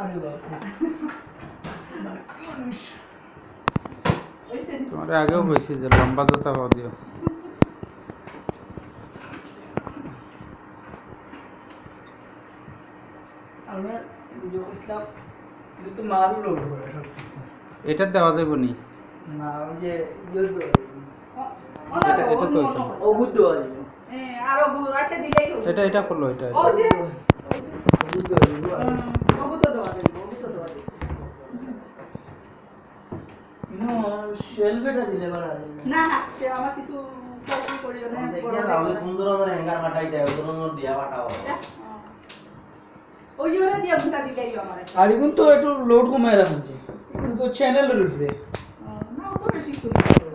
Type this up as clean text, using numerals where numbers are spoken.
আরে বাবা মানুষ তোমার আগেও কইছি যে লম্বা জুতা পাও দিও আমরা ভিডিও ইসলাম কিন্তু মারু লোড করে সব এটা দেওয়া যাবে নি না ওই যে এটা তো এটা ওগুদ দেওয়া যাবে আরো আচ্ছা দিলেই হবে এটা করলো এটা ও যে ওগুদ দেওয়া যাবে ওগু তো দেওয়া যাবে ওগু তো দেওয়া যাবে ইনো শেলফেটা দিলে বানা যাবে না না সে আমার কিছু কপি করি না দেখিয়া তাহলে সুন্দর ধরে হ্যাঙ্গার বাটাই দেয় ওগুলো দিয়া বাটাও ওই ওরে দিয়া বুটা দিলেই আমার আর এখন তো একটু লোড কমায় রাখছে কিন্তু চ্যানেলের উপরে না ও তো বেশি করি